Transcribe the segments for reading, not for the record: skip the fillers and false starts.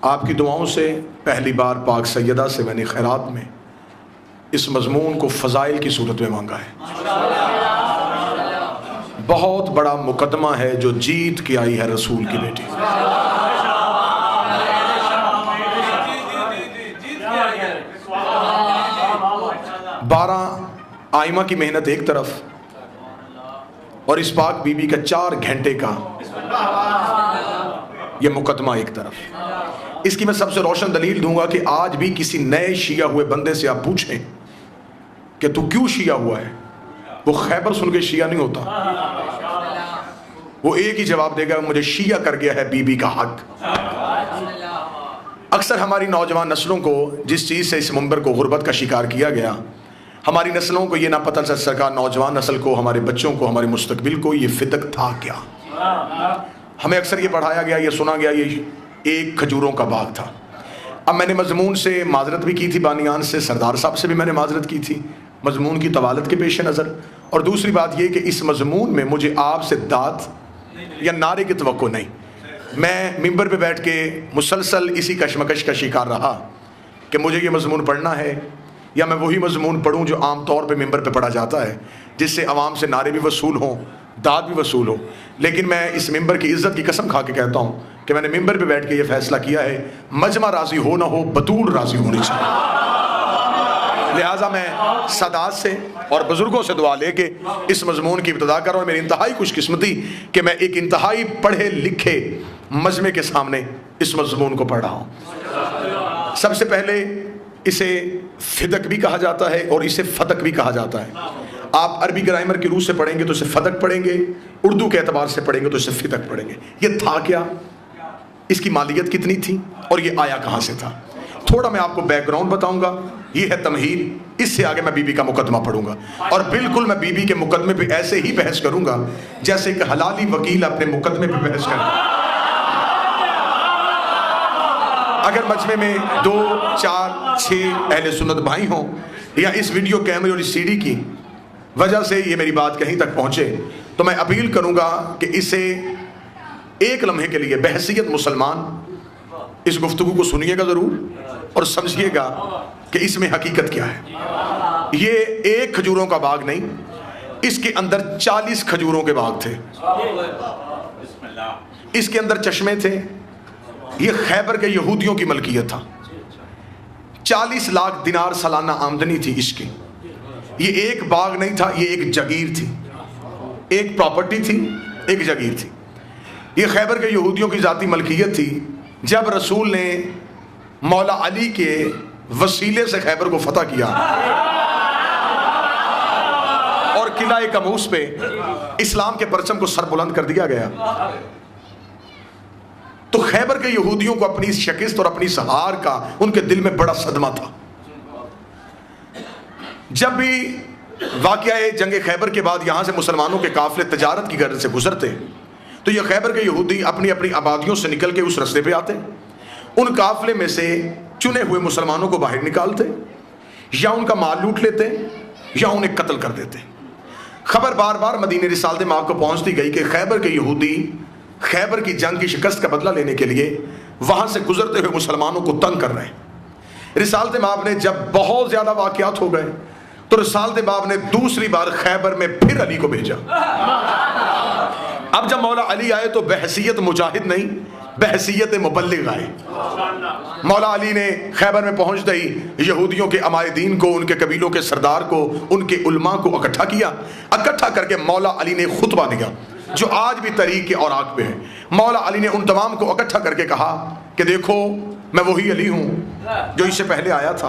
آپ کی دعاؤں سے پہلی بار پاک سیدہ سے میں نے خیرات میں اس مضمون کو فضائل کی صورت میں مانگا ہے۔ بہت بڑا مقدمہ ہے جو جیت کے آئی ہے رسول کی بیٹی۔ 12 آئمہ کی محنت ایک طرف اور اس پاک بی بی کا 4 گھنٹے کا یہ مقدمہ ایک طرف۔ اس کی میں سب سے روشن دلیل دوں گا کہ آج بھی کسی نئے شیعہ ہوئے بندے سے آپ پوچھیں کہ تو کیوں شیعہ ہوا ہے، وہ خیبر سن کے شیعہ نہیں ہوتا، وہ ایک ہی جواب دے گا، مجھے شیعہ کر گیا ہے بی بی کا حق۔ اکثر ہماری نوجوان نسلوں کو جس چیز سے اس منبر کو غربت کا شکار کیا گیا، ہماری نسلوں کو یہ نہ پتہ چل سکا، نوجوان نسل کو، ہمارے بچوں کو، ہمارے مستقبل کو، یہ فتق تھا کیا۔ ہمیں اکثر یہ پڑھایا گیا، یہ سنا گیا یہ ایک کھجوروں کا باغ تھا۔ اب میں نے مضمون سے معذرت بھی کی تھی، بانیان سے، سردار صاحب سے بھی میں نے معذرت کی تھی مضمون کی طوالت کے پیش نظر، اور دوسری بات یہ کہ اس مضمون میں مجھے آپ سے داد یا نعرے کی توقع نہیں۔ میں ممبر پہ بیٹھ کے مسلسل اسی کشمکش کا شکار رہا کہ مجھے یہ مضمون پڑھنا ہے یا میں وہی مضمون پڑھوں جو عام طور پہ ممبر پہ پڑھا جاتا ہے، جس سے عوام سے نعرے بھی وصول ہوں، داد بھی وصول ہو۔ لیکن میں اس ممبر کی عزت کی قسم کھا کے کہتا ہوں کہ میں نے ممبر پہ بیٹھ کے یہ فیصلہ کیا ہے، مجمع راضی ہو نہ ہو، بطول راضی ہونی چاہیے۔ لہٰذا میں سادات سے اور بزرگوں سے دعا لے کے اس مضمون کی ابتدا کر رہا ہوں۔ میری انتہائی خوش قسمتی کہ میں ایک انتہائی پڑھے لکھے مجمع کے سامنے اس مضمون کو پڑھ رہا ہوں۔ سب سے پہلے اسے فدق بھی کہا جاتا ہے اور اسے فتق بھی کہا جاتا ہے۔ آپ عربی گرامر کی روح سے پڑھیں گے تو اسے فتق پڑھیں گے، اردو کے اعتبار سے پڑھیں گے تو اسے فتق پڑھیں گے۔ یہ تھا کیا، اس کی مالیت کتنی تھی اور یہ آیا کہاں سے تھا، تھوڑا میں آپ کو بیک گراؤنڈ بتاؤں گا۔ یہ ہے تمہید، اس سے آگے میں بی بی کا مقدمہ پڑھوں گا، اور بالکل میں بی بی کے مقدمے پہ ایسے ہی بحث کروں گا جیسے کہ حلالی وکیل اپنے مقدمے پہ بحث کرتا۔ اگر مجمع میں 2، 4، 6 اہل سنت بھائی ہوں یا اس ویڈیو کیمرے اور اس سی ڈی کی وجہ سے یہ میری بات کہیں تک پہنچے، تو میں اپیل کروں گا کہ اسے ایک لمحے کے لیے بحیثیت مسلمان اس گفتگو کو سنیے گا ضرور اور سمجھیے گا کہ اس میں حقیقت کیا ہے۔ یہ ایک کھجوروں کا باغ نہیں، اس کے اندر 40 کھجوروں کے باغ تھے، اس کے اندر چشمے تھے، یہ خیبر کے یہودیوں کی ملکیت تھا۔ 40 لاکھ دینار سالانہ آمدنی تھی اس کی۔ یہ ایک باغ نہیں تھا، یہ ایک جگیر تھی، ایک پراپرٹی تھی، ایک جگیر تھی۔ یہ خیبر کے یہودیوں کی ذاتی ملکیت تھی۔ جب رسول نے مولا علی کے وسیلے سے خیبر کو فتح کیا اور قلعہ کموس پہ اسلام کے پرچم کو سر بلند کر دیا گیا، تو خیبر کے یہودیوں کو اپنی شکست اور اپنی ہار کا ان کے دل میں بڑا صدمہ تھا۔ جب بھی واقعہ جنگ خیبر کے بعد یہاں سے مسلمانوں کے قافلے تجارت کی غرض سے گزرتے تو یہ خیبر کے یہودی اپنی اپنی آبادیوں سے نکل کے اس رستے پہ آتے، ان قافلے میں سے چنے ہوئے مسلمانوں کو باہر نکالتے، یا ان کا مال لوٹ لیتے یا انہیں قتل کر دیتے۔ خبر بار بار مدینہ رسالت مآب کو پہنچتی گئی کہ خیبر کے یہودی خیبر کی جنگ کی شکست کا بدلہ لینے کے لیے وہاں سے گزرتے ہوئے مسلمانوں کو تنگ کر رہے ہیں۔ رسالت مآب نے جب بہت زیادہ واقعات ہو گئے تو رسالت مآب نے دوسری بار خیبر میں پھر علی کو بھیجا۔ اب جب مولا علی آئے تو بحیثیت مجاہد نہیں، بحیثیت مبلغ آئے۔ مولا علی نے خیبر میں پہنچتے ہی یہودیوں کے عمائدین کو، ان کے قبیلوں کے سردار کو، ان کے علماء کو اکٹھا کیا۔ اکٹھا کر کے مولا علی نے خطبہ دیا جو آج بھی تاریخ کے اوراق پہ ہے۔ مولا علی نے ان تمام کو اکٹھا کر کے کہا کہ دیکھو میں وہی علی ہوں جو اس سے پہلے آیا تھا،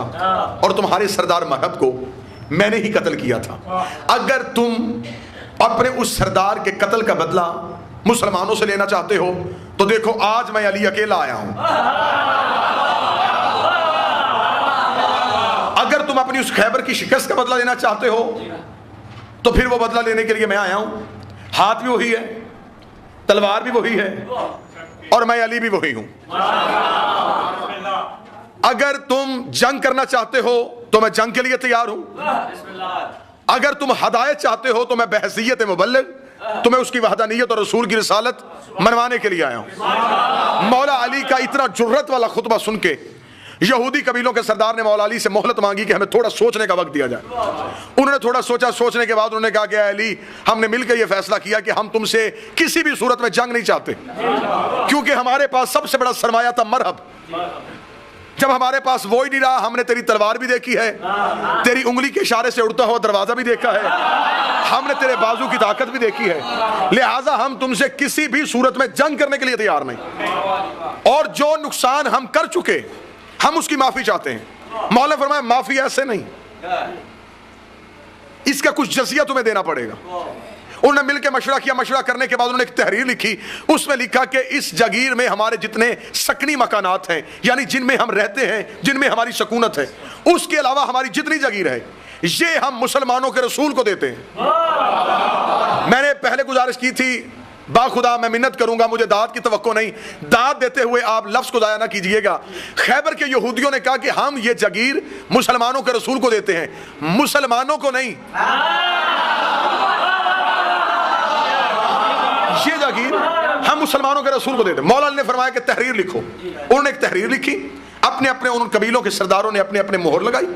اور تمہارے سردار مہب کو میں نے ہی قتل کیا تھا۔ اگر تم اپنے اس سردار کے قتل کا بدلہ مسلمانوں سے لینا چاہتے ہو تو دیکھو آج میں علی اکیلا آیا ہوں۔ اگر تم اپنی اس خیبر کی شکست کا بدلہ لینا چاہتے ہو تو پھر وہ بدلہ لینے کے لیے میں آیا ہوں۔ ہاتھ بھی وہی ہے، تلوار بھی وہی ہے، اور میں علی بھی وہی ہوں۔ اگر تم جنگ کرنا چاہتے ہو تو میں جنگ کے لیے تیار ہوں، اگر تم ہدایت چاہتے ہو تو میں بحیثیت مبلغ تو میں اس کی وحدانیت اور رسول کی رسالت منوانے کے لیے آیا ہوں۔ مولا علی کا اتنا جرت والا خطبہ سن کے یہودی قبیلوں کے سردار نے مولا علی سے مہلت مانگی کہ ہمیں تھوڑا سوچنے کا وقت دیا جائے۔ انہوں نے تھوڑا سوچا، سوچنے کے بعد انہوں نے کہا کہ اے علی، ہم نے مل کے یہ فیصلہ کیا کہ ہم تم سے کسی بھی صورت میں جنگ نہیں چاہتے، کیونکہ ہمارے پاس سب سے بڑا سرمایہ تھا مرحب۔ جب ہمارے پاس وہ ہی نہیں رہا، ہم نے تیری تلوار بھی دیکھی ہے، تیری انگلی کے اشارے سے اڑتا ہوا دروازہ بھی دیکھا ہے، ہم نے تیرے بازو کی طاقت بھی دیکھی ہے، لہٰذا ہم تم سے کسی بھی صورت میں جنگ کرنے کے لیے تیار نہیں، اور جو نقصان ہم کر چکے ہم اس کی معافی چاہتے ہیں۔ مولا نے فرمایا معافی ایسے نہیں، اس کا کچھ جزیہ تمہیں دینا پڑے گا۔ انہوں نے مل کے مشورہ کیا، مشورہ کرنے کے بعد انہوں نے ایک تحریر لکھی، اس میں لکھا کہ اس جگیر میں ہمارے جتنے سکنی مکانات ہیں، یعنی جن میں ہم رہتے ہیں، جن میں ہماری سکونت ہے، اس کے علاوہ ہماری جتنی جگیر ہے یہ ہم مسلمانوں کے رسول کو دیتے ہیں۔ میں نے پہلے گزارش کی تھی، باخدا میں منت کروں گا، مجھے داد کی توقع نہیں، داد دیتے ہوئے آپ لفظ کو ضائع نہ کیجئے گا۔ خیبر کے یہودیوں نے کہا کہ ہم یہ جگیر مسلمانوں کے رسول کو دیتے ہیں، مسلمانوں کو نہیں۔ یہ جگیر ہم مسلمانوں کے رسول کو دیتے ہیں۔ مولا علی نے فرمایا کہ تحریر لکھو۔ انہوں نے ایک تحریر لکھی، اپنے ان قبیلوں کے سرداروں نے اپنے مہر لگائی،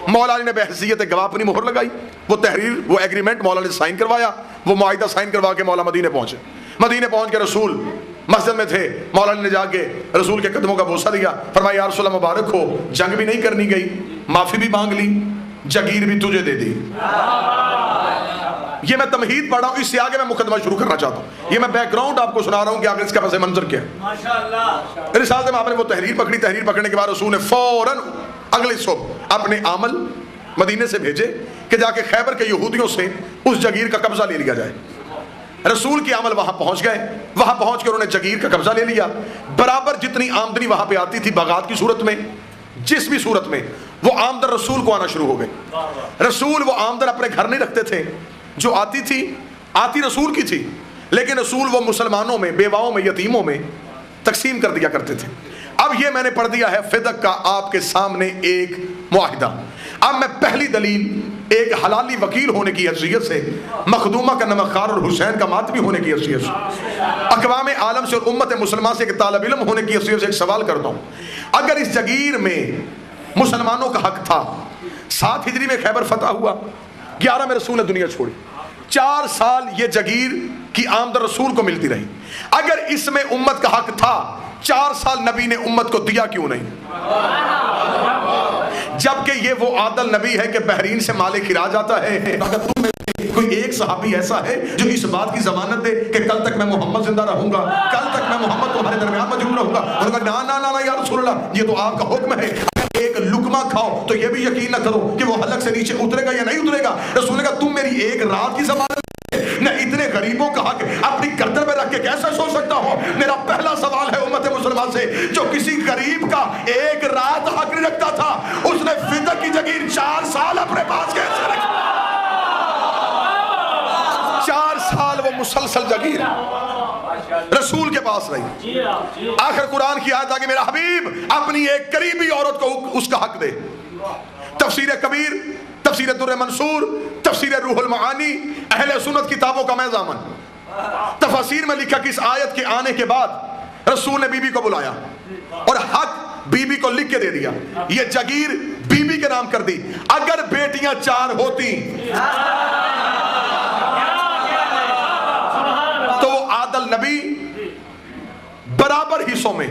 مولا علی نے بحیثیت گواہ اپنی مہر لگائی، وہ تحریر، وہ ایگریمنٹ مولا علی نے سائن کروایا، وہ معاہدہ سائن کروا کے مولا مدینے پہنچے۔ مدینے پہنچ کے رسول مسجد میں تھے، مولا علی نے جا کے رسول کے قدموں کا بوسہ دیا، فرمایا یا رسول اللہ مبارک ہو، جنگ بھی نہیں کرنی گئی، معافی بھی مانگ لی، جگیر بھی تجھے دے دی۔ یہ میں تمہید پڑھ رہا ہوں، اس سے آگے میں مقدمہ شروع کرنا چاہتا ہوں، یہ میں بیک گراؤنڈ آپ کو سنا رہا ہوں کہ آگے اس کا پس منظر کیا ہے۔ رسالت میں آپ نے وہ تحریر پکڑی، تحریر پکڑنے کے بعد رسول نے فوراً اگلے صبح اپنے عامل مدینے سے بھیجے کہ جا کے خیبر کے یہودیوں سے اس جگیر کا قبضہ لے لیا جائے۔ رسول کے عمل وہاں پہنچ گئے، وہاں پہنچ کر انہوں نے جگیر کا قبضہ لے لیا۔ برابر جتنی آمدنی وہاں پہ آتی تھی باغات کی صورت میں، جس بھی صورت میں، وہ آمدن رسول کو آنا شروع ہو گئی۔ رسول وہ آمدن اپنے گھر نہیں رکھتے تھے، جو آتی تھی آتی رسول کی تھی، لیکن رسول وہ مسلمانوں میں، بیواؤں میں، یتیموں میں تقسیم کر دیا کرتے تھے۔ اب یہ میں نے پڑھ دیا ہے فدق کا آپ کے سامنے ایک معاہدہ۔ اب میں پہلی دلیل ایک حلالی وکیل ہونے کی حیثیت سے، مخدومہ کا نمکخوار اور حسین کا ماتمی ہونے کی حیثیت سے، اقوام عالم سے اور امت مسلمہ سے ایک طالب علم ہونے کی حیثیت سے ایک سوال کرتا ہوں۔ اگر اس جگیر میں مسلمانوں کا حق تھا، 7 ہجری میں خیبر فتح ہوا، 11 میں رسول نے دنیا چھوڑی، 4 سال یہ جگیر کی آمدن رسول کو ملتی رہی، اگر اس میں امت کا حق تھا، 4 سال نبی نے امت کو دیا کیوں نہیں؟ جبکہ یہ وہ عادل نبی ہے کہ بحرین سے مال کھراج آتا ہے۔ اگر تم میں کوئی ایک صحابی ایسا ہے جو اس بات کی ضمانت دے کہ کل تک میں محمد زندہ رہوں گا، کل تک میں محمد تمہارے درمیان موجود رہوں گا، اور کہا نا نا نا یا رسول اللہ، یہ تو آپ کا حکم ہے، اگر ایک لقمہ کھاؤ تو یہ بھی یقین نہ کرو کہ وہ حلق سے نیچے اترے گا یا نہیں اترے گا۔ رسول نے کہا تم میری ایک رات کی ضمانت نہ اتنے غریبوں کا حق اپنی گردن میں رکھ کے کیسے سوچ سکتا ہوں؟ میرا پہلا سوال ہے امت مسلمان سے، جو کسی غریب کا ایک رات حق نہیں رکھتا تھا، اس نے فدق کی جگیر 4 سال اپنے پاس کیسے رکھی؟ 4 سال وہ مسلسل جگیر رسول کے پاس رہی۔ آخر قرآن کی آیت آگے میرا حبیب اپنی ایک قریبی عورت کو اس کا حق دے۔ تفسیر کبیر، تفسیر در منصور، تفسیر روح المعانی، اہل سنت کتابوں کا میں ضامن، تفاسیر میں لکھا کہ اس آیت کے آنے کے بعد رسول نے بی بی کو بلایا اور حق بی بی کو لکھ کے دے دیا، یہ جگیر بی بی کے نام کر دی۔ اگر بیٹیاں 4 ہوتی تو وہ عادل نبی برابر حصوں میں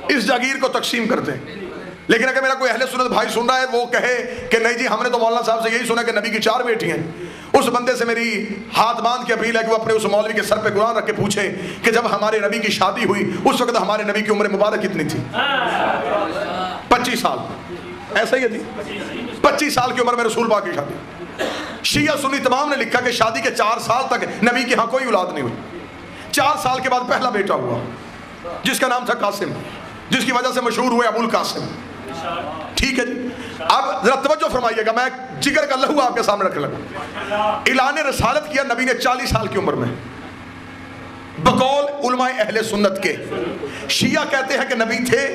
اس جگیر کو تقسیم کرتے ہیں۔ لیکن اگر میرا کوئی اہل سنت بھائی سن رہا ہے وہ کہے کہ نہیں جی ہم نے تو مولانا صاحب سے یہی سنا کہ نبی کی 4 بیٹی ہیں، اس بندے سے میری ہاتھ باندھ کے اپیل ہے کہ وہ اپنے اس مولوی کے سر پہ قرآن رکھ کے پوچھے کہ جب ہمارے نبی کی شادی ہوئی اس وقت ہمارے نبی کی عمر مبارک کتنی تھی؟ 25 سال، ایسا ہی ہے جی، 25 سال کی عمر میں رسول پاک کی شادی۔ شیعہ سنی تمام نے لکھا کہ شادی کے 4 سال تک نبی کے ہاں کوئی اولاد نہیں ہوئی، 4 سال کے بعد پہلا بیٹا ہوا جس کا نام تھا قاسم، جس کی وجہ سے مشہور ہوئے ابو القاسم۔ ٹھیک ہے جی، اب ذرا توجہ فرمائیے گا، میں جگر کا لہو آپ کے سامنے رکھنے لگا۔ اعلان رسالت کیا نبی نے 40 سال کی عمر میں، بقول علماء اہل سنت کے۔ شیعہ کہتے ہیں کہ نبی تھے،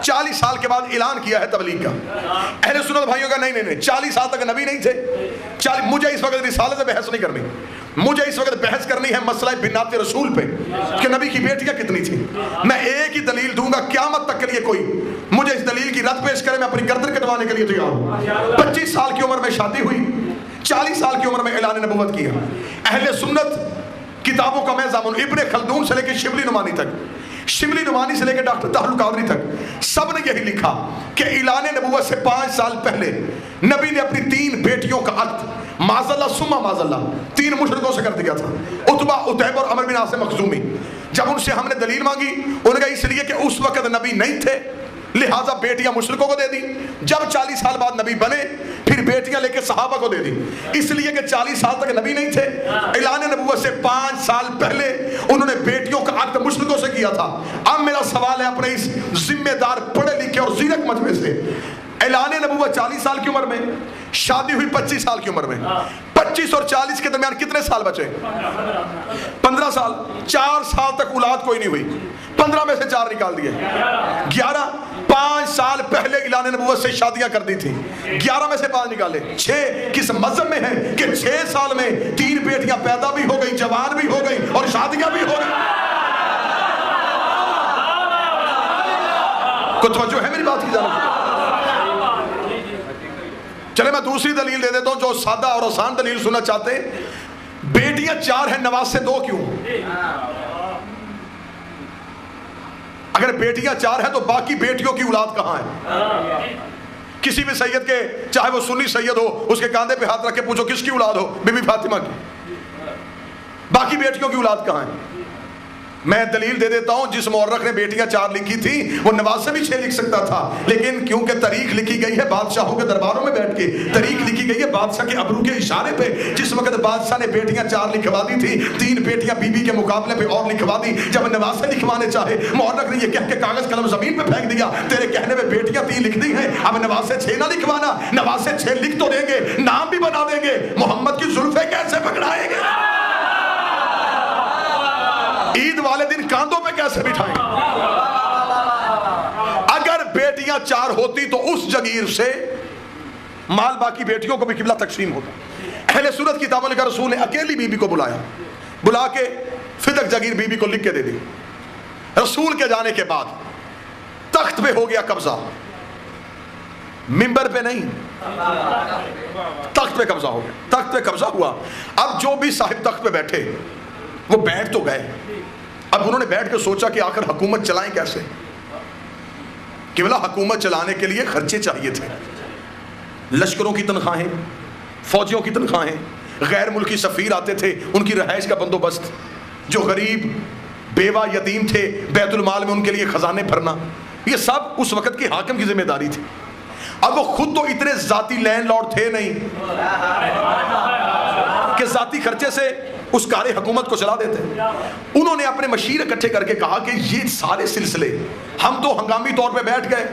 40 سال کے بعد اعلان کیا ہے تبلیغ کا۔ اہل سنت بھائیوں کا نہیں 40 سال تک نبی نہیں تھے۔ مجھے اس وقت رسالت سے بحث نہیں کرنی، مجھے اس وقت بحث کرنی ہے مسئلہ بنات رسول پہ کہ نبی کی بیٹیاں کتنی تھیں. میں ایک ہی دلیل دوں گا قیامت تک کے لیے، کوئی مجھے اس دلیل کی رد پیش کرے میں اپنی گردن کٹوانے کے لیے تیار ہوں. 25 سال کی عمر میں شادی ہوئی، 40 سال کی عمر میں اعلان نبوت کیا. اہل سنت کتابوں کا میں ضامن ابن خلدون سے لے کے شبلی نعمانی تک، شبلی نعمانی سے لے کے ڈاکٹر طاہر القادری تک سب نے یہی لکھا کہ اعلان نبوت سے 5 سال پہلے نبی نے اپنی 3 بیٹیوں کا عقد معاذ اللہ ثم معاذ اللہ 3 مشرکوں سے کر دیا تھا، عتبہ، عتیبہ اور عمر بن عاص مخزومی. جب ان سے ہم نے دلیل مانگی انہوں نے کہا اس لیے کہ اس وقت نبی نہیں تھے لہٰذا بیٹیاں مشرکوں کو دے دی. جب 40 سال بعد نبی بنے پھر بیٹیاں لے کے صحابہ کو دے دی، اس لیے کہ 40 سال تک نبی نہیں تھے. اعلان نبوت سے 5 سال پہلے انہوں نے بیٹیوں کا عقد مشرکوں سے کیا تھا. اب میرا سوال ہے اپنے اس ذمہ دار پڑھے لکھے اور زیرک مجمع سے، اعلان نبوت 40 سال کی عمر میں، شادی ہوئی 25 سال کی عمر میں، 25 اور 40 کے درمیان کتنے سال بچے؟ 15 سال. 4 سال تک اولاد کوئی نہیں ہوئی، 15 میں سے 4 نکال دیے، 11. 5 سال پہلے اعلان نبوت سے شادیاں کر دی تھی، 11 میں سے 5 نکالے، 6. کس مذہب میں ہے کہ 6 سال میں 3 بیٹیاں پیدا بھی ہو گئی، جوان بھی ہو گئی اور شادیاں بھی ہو گئی؟ کو توجہ ہے میری بات کی جانب؟ چلے میں دوسری دلیل دے دیتا ہوں جو سادہ اور آسان دلیل سننا چاہتے ہیں. بیٹیاں 4 ہیں، نواسے 2 کیوں؟ اگر بیٹیاں 4 ہیں تو باقی بیٹیوں کی اولاد کہاں ہے؟ کسی بھی سید کے، چاہے وہ سنی سید ہو، اس کے کاندھے پہ ہاتھ رکھ کے پوچھو کس کی اولاد ہو؟ بی بی فاطمہ کی. باقی بیٹیوں کی اولاد کہاں ہے؟ میں دلیل دے دیتا ہوں، جس مورخ نے بیٹیاں 4 لکھی تھی وہ نواسے بھی 6 لکھ سکتا تھا، لیکن کیونکہ تاریخ لکھی گئی ہے بادشاہوں کے درباروں میں بیٹھ کے، تاریخ لکھی گئی ہے بادشاہ کے ابرو کے اشارے پہ. جس وقت بادشاہ نے بیٹیاں 4 لکھوا دی تھی، 3 بیٹیاں بی بی کے مقابلے پہ اور لکھوا دی. جب نواسے لکھوانے چاہے مورخ نے یہ کہہ کے کاغذ قلم زمین پہ پھینک دیا، تیرے کہنے میں بیٹیاں 3 لکھ دی ہیں، اب نواسے 6 نہ لکھوانا. نواسے 6 لکھ تو دیں گے، نام بھی بنا دیں گے، محمد کی زلفیں کیسے پکڑائیں گے؟ عید والے دن کاندھوں پہ کیسے بٹھائیں؟ اگر بیٹیاں 4 ہوتی تو اس جگیر سے مال باقی بیٹیوں کو بھی قبلہ تقسیم ہوتا. اہل سنت کتابوں نے کہا رسول نے اکیلی بی بی کو بلایا، بلا کے فدق جگیر بی بی کو لکھ کے دے دی. رسول کے جانے کے بعد تخت پہ ہو گیا قبضہ، منبر پہ نہیں، تخت پہ قبضہ ہو گیا. تخت پہ قبضہ ہوا. اب جو بھی صاحب تخت پہ بیٹھے وہ بیٹھ تو گئے، اب انہوں نے بیٹھ کے سوچا کہ آخر حکومت چلائیں کیسے؟ کہ بلا حکومت چلانے کے لیے خرچے چاہیے تھے، لشکروں کی تنخواہیں، فوجیوں کی تنخواہیں، غیر ملکی سفیر آتے تھے ان کی رہائش کا بندوبست، جو غریب بیوہ یتیم تھے بیت المال میں ان کے لیے خزانے بھرنا، یہ سب اس وقت کے حاکم کی ذمہ داری تھی. اب وہ خود تو اتنے ذاتی لینڈ لارڈ تھے نہیں کہ ذاتی خرچے سے اس کار حکومت کو چلا دیتے. انہوں نے اپنے مشیر اکٹھے کر کے کہا کہ یہ سارے سلسلے ہم تو ہنگامی طور پہ بیٹھ گئے،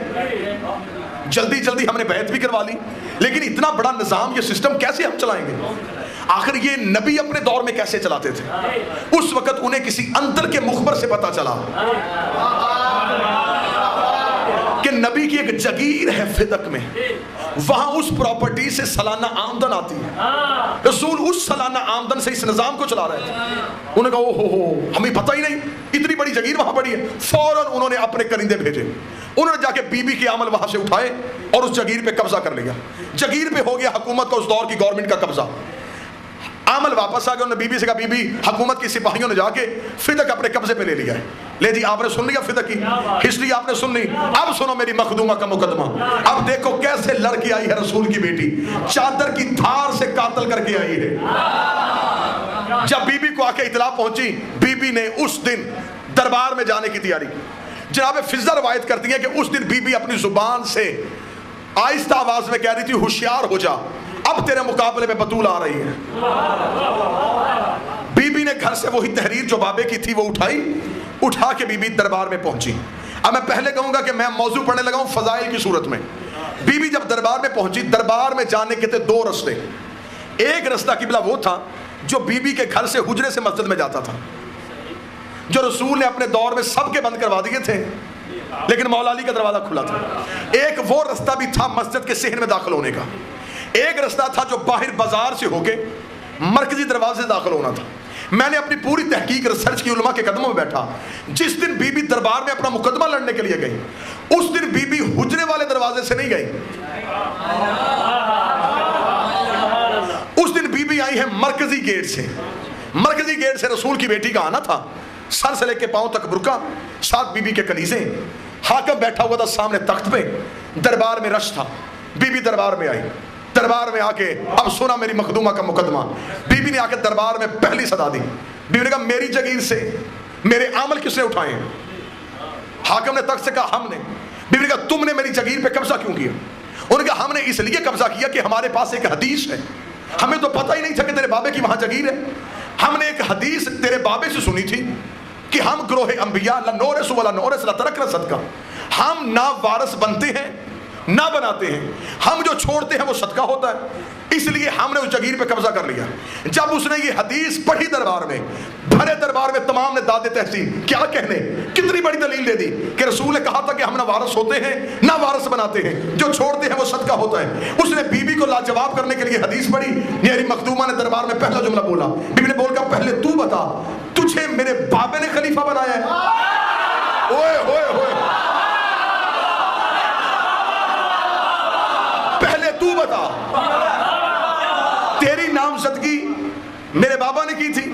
جلدی جلدی ہم نے بیعت بھی کروا لی، لیکن اتنا بڑا نظام، یہ سسٹم کیسے ہم چلائیں گے؟ آخر یہ نبی اپنے دور میں کیسے چلاتے تھے؟ اس وقت انہیں کسی اندر کے مخبر سے پتا چلا کہ نبی کی ایک جگیر ہے فدق میں، وہاں اس پراپرٹی سے سالانہ آمدن آتی ہے. رسول اس سالانہ آمدن سے اس نظام کو چلا رہے تھے. انہوں نے کہا او ہو ہمیں پتہ ہی نہیں اتنی بڑی جگیر وہاں پڑی ہے. فوراً انہوں نے اپنے کرندے بھیجے، انہوں نے جا کے بی بی کے عمل وہاں سے اٹھائے اور اس جگیر پہ قبضہ کر لیا. جگیر پہ ہو گیا حکومت کا اس دور کی گورنمنٹ کا قبضہ. عمل واپس آ گیا. انہوں نے بی بی سے کہا بی بی حکومت کی سپاہیوں نے جا کے فدق اپنے قبضے پہ لے لیا ہے. لے جی آپ نے سن لیا فدق کی ہسٹری آپ نے سن لی. اب سنو میری مخدومہ کا مقدمہ. اب دیکھو کیسے لڑ کے آئی ہے رسول کی بیٹی، چادر کی دھار سے قاتل کر کے آئی ہے. جب بی بی کو آ کے اطلاع پہنچی، بی بی نے اس دن دربار میں جانے کی تیاری. جناب فضہ روایت کرتی ہے کہ اس دن بی بی اپنی زبان سے آہستہ آواز میں کہہ رہی تھی ہوشیار ہو جا، اب تیرے مقابلے میں بطول آ رہی ہے. بی بی نے گھر سے وہی تحریر جو بابے کی تھی وہ اٹھا کے بی بی دربار میں پہنچی. اب میں پہلے کہوں گا کہ میں موضوع پڑھنے لگا ہوں فضائل کی صورت میں. بی بی جب دربار میں پہنچی، دربار میں جانے کے تھے 2 رستے. ایک رستہ قبلہ وہ تھا جو بی بی کے گھر سے حجرے سے مسجد میں جاتا تھا، جو رسول نے اپنے دور میں سب کے بند کروا دیے تھے، لیکن مولا علی کا دروازہ کھلا تھا. ایک وہ رستہ بھی تھا مسجد کے صحن میں داخل ہونے کا. ایک رستہ تھا جو باہر بازار سے ہو کے مرکزی دروازے سے داخل ہونا تھا. میں نے اپنی پوری تحقیق ریسرچ کی, علماء کے قدموں میں بیٹھا. جس دن بی بی دربار میں اپنا مقدمہ لڑنے کے لیے گئی, اس دن بی بی حجرے والے دروازے سے نہیں گئی, اس دن بی بی آئی ہے مرکزی گیٹ سے. مرکزی گیٹ سے رسول کی بیٹی کا آنا تھا, سر سے لے کے پاؤں تک برقع, ساتھ بی بی کے کنیزیں. حاکم بیٹھا ہوا تھا سامنے تخت پہ, دربار میں رش تھا. بی بی دربار میں آئی, دربار میں آ کے اب سنا میری مخدومہ کا مقدمہ. بی بی نے آ کے دربار میں پہلی صدا دی. بی بی نے کہا میری جگیر سے میرے عمل کس نے اٹھائے ہیں؟ حاکم نے تخت سے کہا ہم نے. بی بی نے کہا تم نے میری جگیر پہ قبضہ کیوں کیا؟ انہوں نے کہا ہم نے اس لیے قبضہ کیا کہ ہمارے پاس ایک حدیث ہے, ہمیں تو پتہ ہی نہیں تھا کہ تیرے بابے کی وہاں جگیر ہے. ہم نے ایک حدیث تیرے بابے سے سنی تھی کہ ہم گروہ انبیاء لا نورث ولا نورث لا ترکنا صدقہ, ہم نہ وارث بنتے ہیں نہ بناتے ہیں, ہم جو چھوڑتے ہیں وہ صدقہ ہوتا ہے, اس لیے ہم نے اس جگیر پہ قبضہ کر لیا. جب اس نے یہ حدیث پڑھی دربار میں, بھرے دربار میں تمام نے داد تحسین کیا کہنے, کتنی بڑی دلیل دے دی کہ رسول نے کہا تھا کہ ہم نہ وارث ہوتے ہیں نہ وارث بناتے ہیں, جو چھوڑتے ہیں وہ صدقہ ہوتا ہے. اس نے بی بی کو لاجواب کرنے کے لیے حدیث پڑھی. میری مخدومہ نے دربار میں پہلا جملہ بولا. بی بی نے بول کر پہلے تو بتا تجھے میرے بابے نے خلیفہ بنایا ہے؟ اوئے ہوئے ہوئے, پہلے تو بتا تیری نامزدگی میرے بابا نے کی تھی؟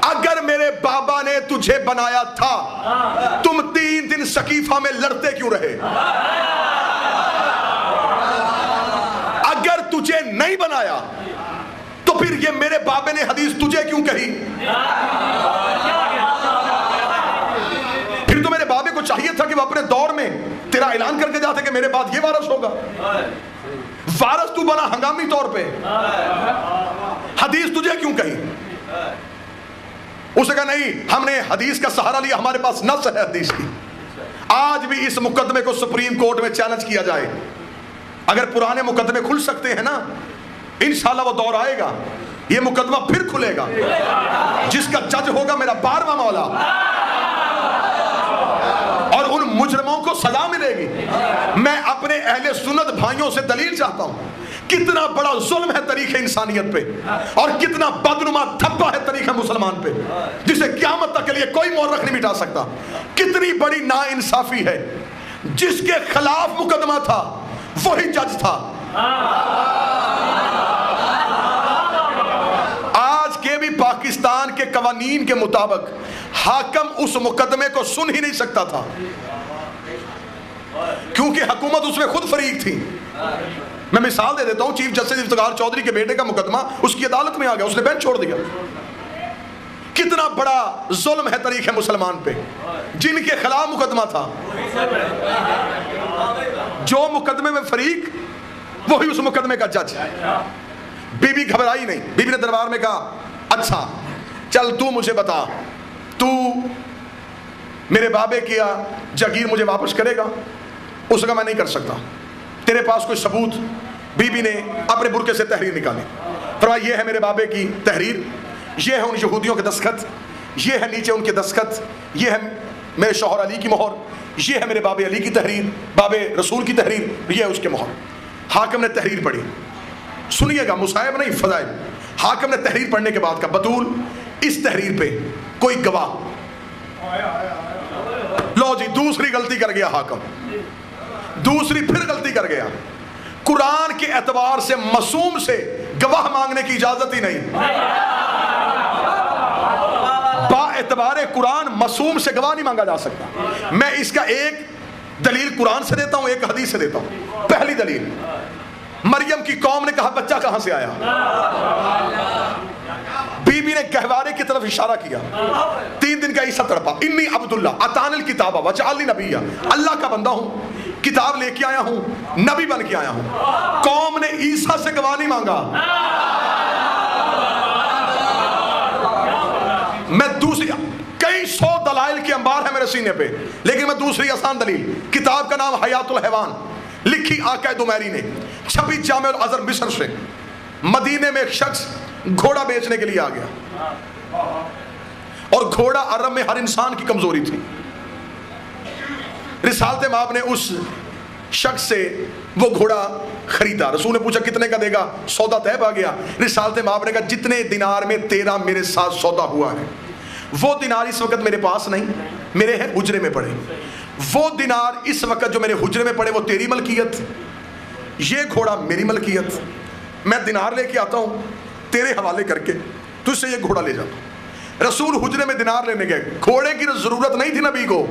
اگر میرے بابا نے تجھے بنایا تھا تم 3 دن سقیفہ میں لڑتے کیوں رہے؟ اگر تجھے نہیں بنایا تو پھر یہ میرے بابے نے حدیث تجھے کیوں کہی؟ پھر تو میرے بابے کو چاہیے تھا کہ وہ اپنے دور میں تیرا اعلان کر کے جاتے کہ میرے بعد یہ وارث ہوگا. وارث تو بنا ہنگامی طور پہ, حدیث تجھے کیوں کہی؟ اس نے کہا نہیں, ہم نے حدیث کا سہارا لیا, ہمارے پاس نص ہے حدیث کی. آج بھی اس مقدمے کو سپریم کورٹ میں چیلنج کیا جائے, اگر پرانے مقدمے کھل سکتے ہیں نا, انشاءاللہ وہ دور آئے گا, یہ مقدمہ پھر کھلے گا, جس کا جج ہوگا میرا 12واں مولا, اور ان مجرموں کو سزا ملے گی. میں اپنے اہل سنت بھائیوں سے دلیل چاہتا ہوں, کتنا بڑا ظلم ہے تاریخ انسانیت پہ, اور کتنا بدنما دھبا ہے تاریخ مسلمان پہ, جسے قیامت تک کے لیے کوئی مورخ نہیں مٹا سکتا. کتنی بڑی ناانصافی ہے, جس کے خلاف مقدمہ تھا وہی جج تھا. آج کے بھی پاکستان کے قوانین کے مطابق حاکم اس مقدمے کو سن ہی نہیں سکتا تھا, کیونکہ حکومت اس میں خود فریق تھی. میں مثال دے دیتا ہوں, چیف جسٹس افتخار چودھری کے بیٹے کا مقدمہ اس کی عدالت میں آ گیا, اس نے بینچ چھوڑ دیا. کتنا بڑا ظلم ہے تاریخ مسلمان پہ, جن کے خلاف مقدمہ تھا, جو مقدمے میں فریق وہی اس مقدمے کا جج. بی بی گھبرائی نہیں, بی بی نے دربار میں کہا اچھا چل تو مجھے بتا, تو میرے بابے کیا جگیر مجھے واپس کرے گا؟ اس نے کہا میں نہیں کر سکتا, تیرے پاس کوئی ثبوت؟ بی بی نے اپنے برقعے سے تحریر نکالی, فرمایا یہ ہے میرے بابے کی تحریر, یہ ہے ان یہودیوں کے دستخط, یہ ہے نیچے ان کے دستخط, یہ ہے میرے شوہر علی کی مہر, یہ ہے میرے بابے علی کی تحریر, بابے رسول کی تحریر, یہ ہے اس کے مہر. حاکم نے تحریر پڑھی, سنیے گا مصائب نہیں فضائل. حاکم نے تحریر پڑھنے کے بعد کہا بطول اس تحریر پہ کوئی گواہ. لو جی دوسری غلطی کر گیا حاکم, دوسری پھر غلطی کر گیا. قرآن کے اعتبار سے معصوم سے گواہ مانگنے کی اجازت ہی نہیں. با اعتبار قرآن معصوم سے گواہ نہیں مانگا جا سکتا. میں اس کا ایک دلیل قرآن سے دیتا ہوں, ایک حدیث سے دیتا ہوں. پہلی دلیل, مریم کی قوم نے کہا بچہ کہاں سے آیا؟ بی بی نے گہوارے کی طرف اشارہ کیا, 3 دن کا عیسیٰ تڑپا, انی عبداللہ اتانی الکتاب وجعلنی نبیا, اللہ کا بندہ ہوں, کتاب لے کے آیا ہوں, نبی بن کے آیا ہوں. قوم نے عیسیٰ سے گواہ نہیں مانگا. میں دوسری, کئی 100 دلائل کے انبار ہیں میرے سینے پہ, لیکن میں دوسری آسان دلیل, کتاب کا نام حیات الحیوان, لکھی آقا دمیری نے, چھپی جامع الازہر مصر سے. مدینے میں ایک شخص گھوڑا بیچنے کے لیے آ گیا, اور گھوڑا عرب میں ہر انسان کی کمزوری تھی. رسالت مآب نے اس شخص سے وہ گھوڑا خریدا. رسول نے پوچھا کتنے کا دے گا؟ سودا طے پا گیا. رسالت مآب نے کہا جتنے دینار میں تیرا میرے ساتھ سودا ہوا ہے وہ دینار اس وقت میرے پاس نہیں, میرے ہیں حجرے میں پڑے. وہ دینار اس وقت جو میرے حجرے میں پڑے وہ تیری ملکیت, یہ گھوڑا میری ملکیت. میں دینار لے کے آتا ہوں تیرے حوالے کر کے, تجھ سے یہ گھوڑا لے جاتا ہوں. رسول حجرے میں دینار لینے گئے. گھوڑے کی ضرورت نہیں تھی نبی کو,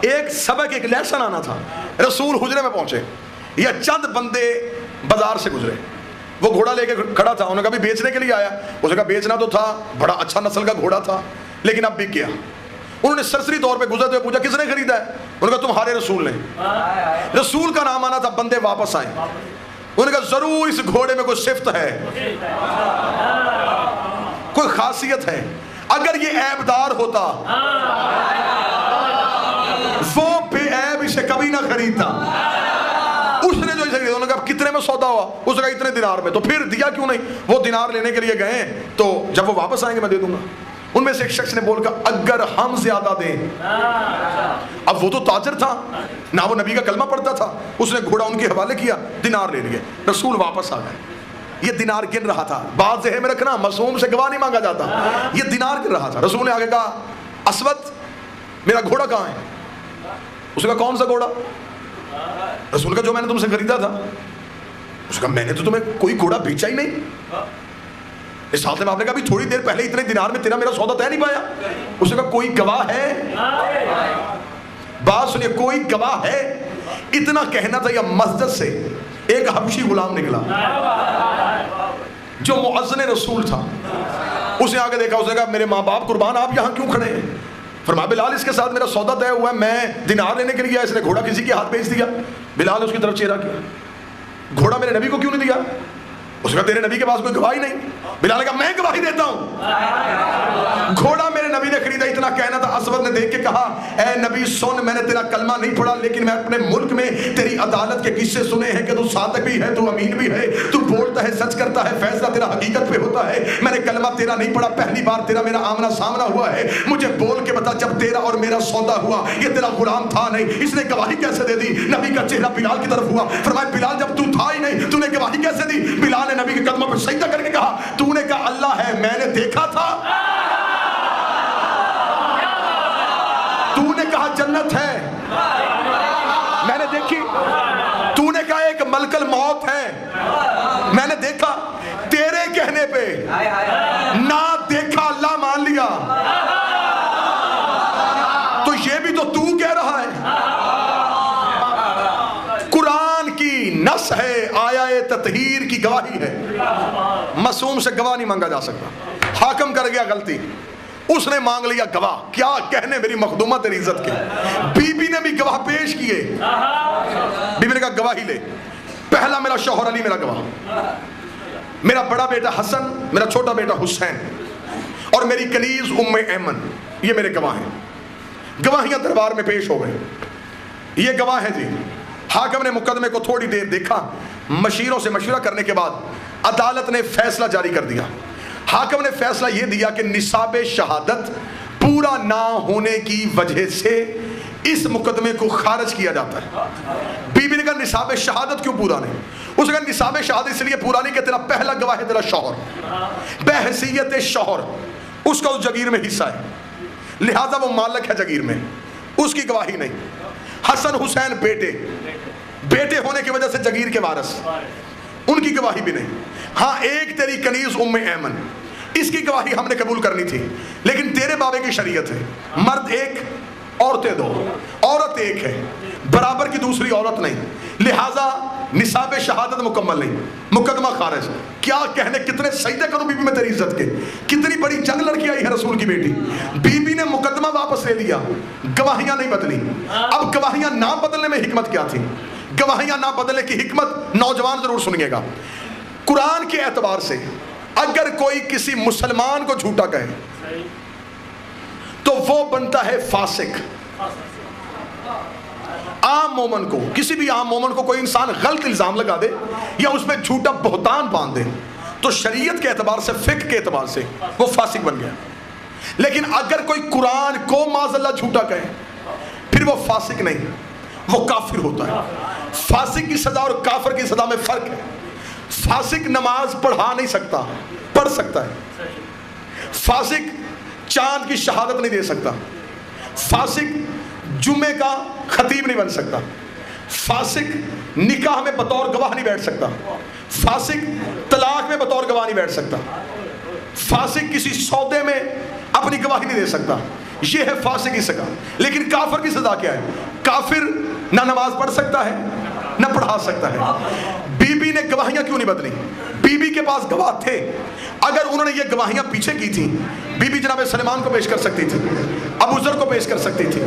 ایک سبق, ایک لیسن آنا تھا. رسول حجرے میں پہنچے, یا چند بندے بازار سے گزرے, وہ گھوڑا لے کے کھڑا تھا. انہوں نے کہا بھی بیچنے کے لیے آیا؟ اس نے کہا بیچنا تو تھا, بڑا اچھا نسل کا گھوڑا تھا لیکن اب بک گیا. انہوں نے سرسری طور پہ گزرتے ہوئے پوچھا کس نے خریدا ہے؟ انہوں نے کہا تمہارے رسول نے. رسول کا نام آنا تھا, بندے واپس آئے. انہوں نے کہا ضرور اس گھوڑے میں کوئی صفت ہے, کوئی خاصیت ہے. اگر یہ عیب دار ہوتا وہ بے عیب اسے کبھی نہ خریدتا. اس نے جو اسے خریدا, انہوں نے کہا کتنے میں سودا ہوا؟ اس نے کہا اتنے دینار میں. تو پھر دیا کیوں نہیں؟ وہ دینار لینے کے لیے گئے تو جب وہ واپس آئیں گے میں دے دوں گا. ان میں سے ایک شخص نے بول کہا اگر ہم زیادہ دیں. اب وہ تو تاجر تھا نہ, وہ نبی کا کلمہ پڑھتا تھا. اس نے گھوڑا ان کے حوالے کیا, دینار لے لیے. رسول واپس آ گئے. یہ دینار گن رہا تھا. بات ذہن میں رکھنا, معصوم سے گواہ نہیں مانگا جاتا. یہ دینار گن رہا تھا. رسول نے آگے کہا اسود میرا گھوڑا کہاں ہے؟ اس نے کہا کون سا گھوڑا؟ رسول کا جو میں نے تم سے خریدا تھا. اس نے کہا میں نے تو تمہیں کوئی گھوڑا بیچا ہی نہیں. اس حالت میں آپ نے کہا بھی تھوڑی دیر پہلے اتنے دینار میں تیرا میرا سودا طے نہیں پایا. اس نے کہا کوئی گواہ ہے؟ بات سنیے, کوئی گواہ ہے؟ اتنا کہنا تھا. یا مسجد سے ایک حبشی غلام نکلا جو مؤذن رسول تھا. اس نے آگے دیکھا, اس نے کہا میرے ماں باپ قربان آپ یہاں کیوں کھڑے ہیں؟ فرمایا بلال اس کے ساتھ میرا سودا طے ہوا ہے, میں دینار لینے کے لیے, اس نے گھوڑا کسی کے ہاتھ بھیج دیا. بلال نے اس کی طرف چہرہ کیا, گھوڑا میرے نبی کو کیوں نہیں دیا؟ اس نے کہا تیرے نبی کے پاس کوئی گواہی نہیں. بلال نے کہا میں گواہی دیتا ہوں, گھوڑا میرے نبی نے خریدا. اتنا کہنا تھا. اسود نے دیکھ کے کہا اے نبی سن, میں نے تیرا کلمہ نہیں پڑھا لیکن میں اپنے ملک میں تیری عدالت کے قصے سنے ہیں کہ تو صادق بھی ہے, تو امین بھی ہے, تو بولتا ہے سچ کرتا ہے, فیصلہ تیرا حقیقت پہ ہوتا ہے. میں نے کلمہ تیرا نہیں پڑھا, پہلی بار تیرا میرا آمنا سامنا ہوا ہے. مجھے بول کے بتا جب تیرا اور میرا سودا ہوا یہ تیرا غلام تھا نہیں, اس نے گواہی کیسے دے دی؟ نبی کا چہرہ بلال کی طرف ہوا. فرمایا بلال جب تو تھا ہی نہیں تو نے گواہی کیسے دی؟ بلال نے نبی کے قدموں پہ سجدہ کر کے کہا تو نے کہا اللہ ہے, میں نے دیکھا تھا. تو نے کہا جنت ہے, میں نے دیکھی. تو نے کہا ایک ملک الموت ہے, میں نے دیکھا. تیرے کہنے پہ نہ دیکھا اللہ مان لیا. تو یہ بھی تو کہہ رہا ہے. قرآن کی نص ہے, آیا تطہیر کی گواہی ہے. معصوم سے گواہ نہیں مانگا جا سکتا. حاکم کر گیا غلطی, اس نے مانگ لیا گواہ. کیا کہنے میری مخدومہ تیری عزت کے. بی بی نے بھی گواہ پیش کیے. بی بی نے کہا گواہی لے. پہلا میرا شوہر علی میرا گواہ, میرا بڑا بیٹا حسن, میرا چھوٹا بیٹا حسین, اور میری کنیز ام ایمن, یہ میرے گواہ ہیں. گواہیاں دربار میں پیش ہو گئے. یہ گواہ ہے جی. حاکم نے مقدمے کو تھوڑی دیر دیکھا, مشیروں سے مشورہ کرنے کے بعد عدالت نے فیصلہ جاری کر دیا. حاکم نے فیصلہ یہ دیا کہ نصاب شہادت پورا نہ ہونے کی وجہ سے اس مقدمے کو خارج کیا جاتا ہے. بی بی نے کہا نصاب شہادت کیوں پورا نہیں؟ اس نے کہا نصاب شہادت اس لیے پورا نہیں کہ تیرا پہلا گواہ ہے تیرا شوہر, بحیثیت شوہر اس کا اس جگیر میں حصہ ہے, لہذا وہ مالک ہے جگیر میں, اس کی گواہی نہیں. حسن حسین بیٹے ہونے کی وجہ سے جگیر کے وارث, ان کی گواہی بھی نہیں. ہاں ایک تیری کنیز ام ایمن, اس کی گواہی ہم نے قبول کرنی تھی, لیکن تیرے بابے کی شریعت ہے مرد ایک عورتیں دو, عورت ایک ہے برابر کی دوسری عورت نہیں, لہذا نصاب شہادت مکمل نہیں, مقدمہ خارج. کیا کہنے, کتنے سجدے کروں بی بی میں تیری عزت کے. کتنی بڑی جنگ لڑکی آئی ہے رسول کی بیٹی. بی بی نے مقدمہ واپس لے لیا, گواہیاں نہیں بدلی. اب گواہیاں نہ بدلنے میں حکمت کیا تھی؟ گواہیاں نہ بدلنے کی حکمت نوجوان ضرور سنیے گا. قرآن کے اعتبار سے اگر کوئی کسی مسلمان کو جھوٹا کہے تو وہ بنتا ہے فاسق. عام مومن کو, کسی بھی عام مومن کو کوئی انسان غلط الزام لگا دے یا اس میں جھوٹا بہتان باندھ دے تو شریعت کے اعتبار سے, فقہ کے اعتبار سے وہ فاسق بن گیا. لیکن اگر کوئی قرآن کو معاذ اللہ جھوٹا کہے پھر وہ فاسق نہیں. وہ کافر ہوتا ہے. فاسق کی سزا اور کافر کی سزا میں فرق ہے. فاسق نماز پڑھا نہیں سکتا، پڑھ سکتا ہے. فاسق چاند کی شہادت نہیں دے سکتا. فاسق جمعے کا خطیب نہیں بن سکتا. فاسق نکاح میں بطور گواہ نہیں بیٹھ سکتا. فاسق طلاق میں بطور گواہ نہیں بیٹھ سکتا. فاسق کسی سودے میں اپنی گواہی نہیں دے سکتا. یہ ہے فاسق کی سزا. لیکن کافر کی سزا کیا ہے؟ کافر نہ نماز پڑھ سکتا ہے نہ پڑھا سکتا ہے. بی بی نے گواہیاں کیوں نہیں بدلی؟ بی بی کے پاس گواہ تھے. اگر انہوں نے یہ گواہیاں پیچھے کی تھیں، بی بی جناب سلیمان کو پیش کر سکتی تھی، ابو ذر کو پیش کر سکتی تھی،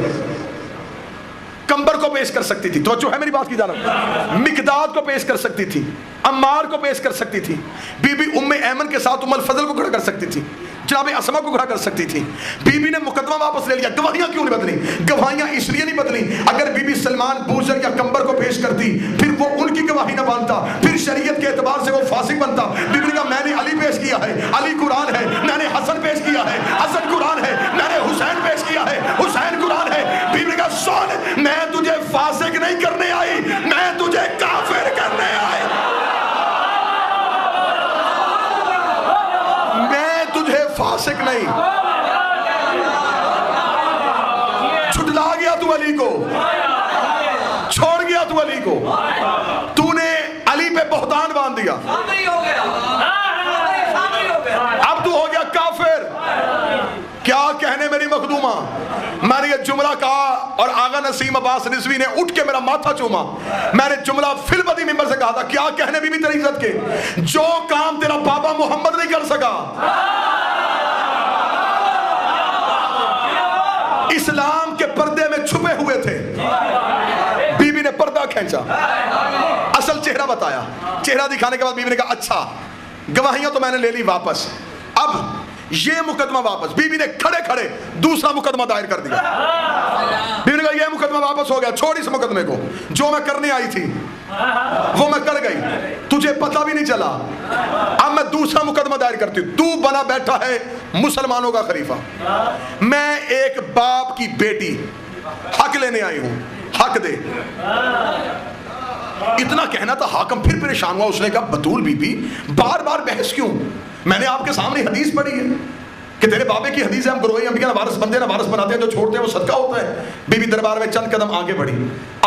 کمبر کو پیش کر سکتی تھی. توجہ ہے میری بات کی جانب؟ مقداد کو پیش کر سکتی تھی، عمار کو پیش کر سکتی تھی. بی بی ام ایمن کے ساتھ ام الفضل کو کھڑا کر سکتی تھی، جناب اسما کو کھڑا کر سکتی تھی. بی بی نے مقدمہ واپس لے لیا. گواہیاں کیوں نہیں بدلی؟ گواہیاں اس لیے نہیں بدلی، اگر بی بی سلمان بوزر یا کمبر کو پیش کرتی پھر وہ ان کی گواہی نہ مانتا، پھر شریعت کے اعتبار سے وہ فاسق بنتا. بی بی نے کہا میں نے علی پیش کیا ہے، علی قرآن ہے. میں نے حسن پیش کیا ہے، حسن قرآن ہے. میں نے حسین پیش کیا ہے، حسین قرآن ہے. بی بی نے کہا سن، میں تجھے فاسق نہیں کرنے آئی، میں تجھے کافر کرنے آئی. فاسق نہیں. چھٹلا گیا تو علی کو، چھوڑ گیا تو علی کو، تو نے علی پہ بہتان باندھ دیا، اب تو ہو گیا کافر. کیا کہنے میری مخدومہ، میں نے یہ جملہ کہا اور آغا نسیم عباس رضوی نے اٹھ کے میرا ماتھا چوما. میں نے جملہ فی البدی ممبر سے کہا تھا، کیا کہنے بی بی تیری عزت کے، جو کام تیرا بابا محمد نہیں کر سکا. اسلام کے پردے میں چھپے ہوئے تھے، بی بی نے پردہ کھینچا، اصل چہرہ بتایا. چہرہ دکھانے کے بعد بی بی نے کہا اچھا گواہیاں تو میں نے لے لی واپس، اب یہ مقدمہ واپس. بی بی نے کھڑے کھڑے دوسرا مقدمہ دائر کر دیا. بی بی نے کہا یہ مقدمہ واپس ہو گیا، چھوڑ اس مقدمے کو، جو میں کرنے آئی تھی وہ میں کر گئی، تجھے پتہ بھی نہیں چلا. اب میں دوسرا مقدمہ دائر کرتی ہوں. تو بنا بیٹھا ہے مسلمانوں کا خلیفہ، میں ایک باپ کی بیٹی حق لینے آئی ہوں، حق دے. اتنا کہنا تھا. حاکم پھر پریشان ہوا. اس نے کہا بطول بی بی بار بار بحث کیوں؟ میں نے آپ کے سامنے حدیث پڑھی ہے کہ تیرے بابے کی حدیث ہے، ہم گروہی انبیاء نہ وارث بندے نہ وارث بناتے ہیں، جو چھوڑتے ہیں وہ صدقہ ہوتا ہے. بی بی دربار میں چند قدم آگے بڑھی،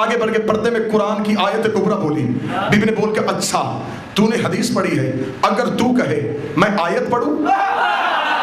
آگے بڑھ کے پردے میں قرآن کی آیت کبریٰ بولی. بی بی نے بول کے اچھا تو نے حدیث پڑھی ہے، اگر تو کہے میں آیت پڑھوں.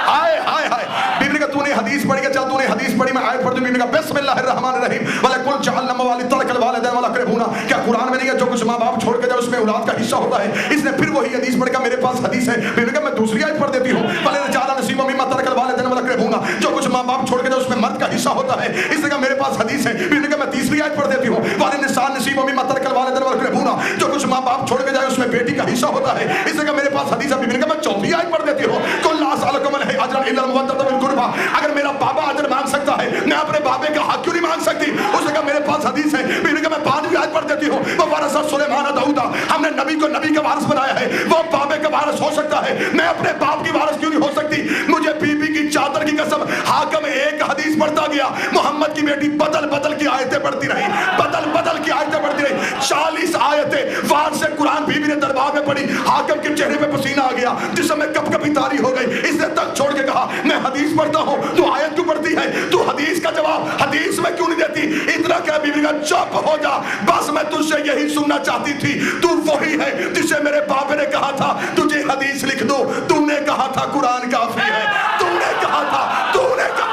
ہائے ہائے ہائے. بی بی نے کہا تو نے حدیث پڑھی ہے، چل تو نے حدیث پڑھی میں آیت پڑھ دوں. بی بی نے کہا بسم اللہ الرحمن الرحیم وَلَكُلْ جَعَلْنَا مَوَالِيَ تَرَكَ الْوَالِدَيْنِ وَالْأَقْرَبُونَ. کیا قرآن میں نہیں ہے جو کچھ ماں باپ چھوڑ کے جائے اس میں اولاد کا حصہ ہوتا ہے؟ اس نے پھر وہی حدیث پڑھ کر میرے پاس حدیث ہے. بی بی نے کہا میں دوسری آیت پڑھ دیتی ہوں وَلِلرِّجَالِ نَصِيبٌ مِّمَّا تَرَكَ الْوَالِدَيْنِ وَالْأَقْرَبُونَ. جو کچھ ماں باپ چھوڑ کے جائے اس میں مرد کا حصہ ہوتا ہے. اس نے کہا میرے پاس حدیث ہے. بی بی نے کہا میں تیسری آیت پڑھ دیتی ہوں وَلِلنِّسَاءِ نَصِيبٌ مِّمَّا تَرَكَ الْوَالِدَيْنِ وَالْأَقْرَبُونَ. جو کچھ ماں باپ چھوڑ کے جائے اس میں بیٹی کا حصہ ہوتا ہے. اس نے کہا میرے پاس حدیث ہے. بی بی نے کہا میں چوتھی آیت پڑھ دیتی ہوں قُلْ لَا أَسْأَلُكُمْ عَلَيْهِ أَجْرًا إِلَّا الْمَوَدَّةَ فِي الْقُرْبَى. اگر میرا بابا اجر مانگ سکتا ہے میں اپنے بابے کا حق کیوں نہیں مانگ سکتی؟ اس نے کہا میرے پاس حدیث ہے. بی بی نے کہا میں پانچویں آیت پڑھ دیتی ہوں وَوَرَثَ سُلَيْمَانَ دَاوُودَ. ہم نے نبی کو نبی کا وارث بنایا ہے، وہ بابے کا وارث ہو سکتا ہے، میں اپنے باپ کی وارث کیوں نہیں ہو سکتی؟ مجھے بی بی کی چادر کی قسم. حاکم ایک حدیث پڑھتا گیا، محمد کی بیٹی بدل بدل کی آیتیں پڑھتی رہی، بدل بدل کی آیتیں پڑھتی رہی. 40 آیتیں وارث قرآن بی بی نے دربار میں پڑھی. حاکم کے چہرے پہ پسینہ آ گیا، جسم میں کپ کپی تاری ہو گئی. اس نے تک چھوڑ کے کہا میں حدیث پڑھتا ہوں، تو آیت کیوں پڑھتی ہے؟ تو حدیث کا جواب حدیث میں کیوں نہیں دیتی؟ اتنا کہ بی بی کا چپ ہو جا، بس میں تجھ سے یہی سننا چاہتی تھی. تو وہی ہے جسے میرے باپ نے کہا تھا تجھے حدیث لکھ دو، تم نے کہا تھا قرآن کافی ہے، تم نے کہا تھا، تم نے کہا.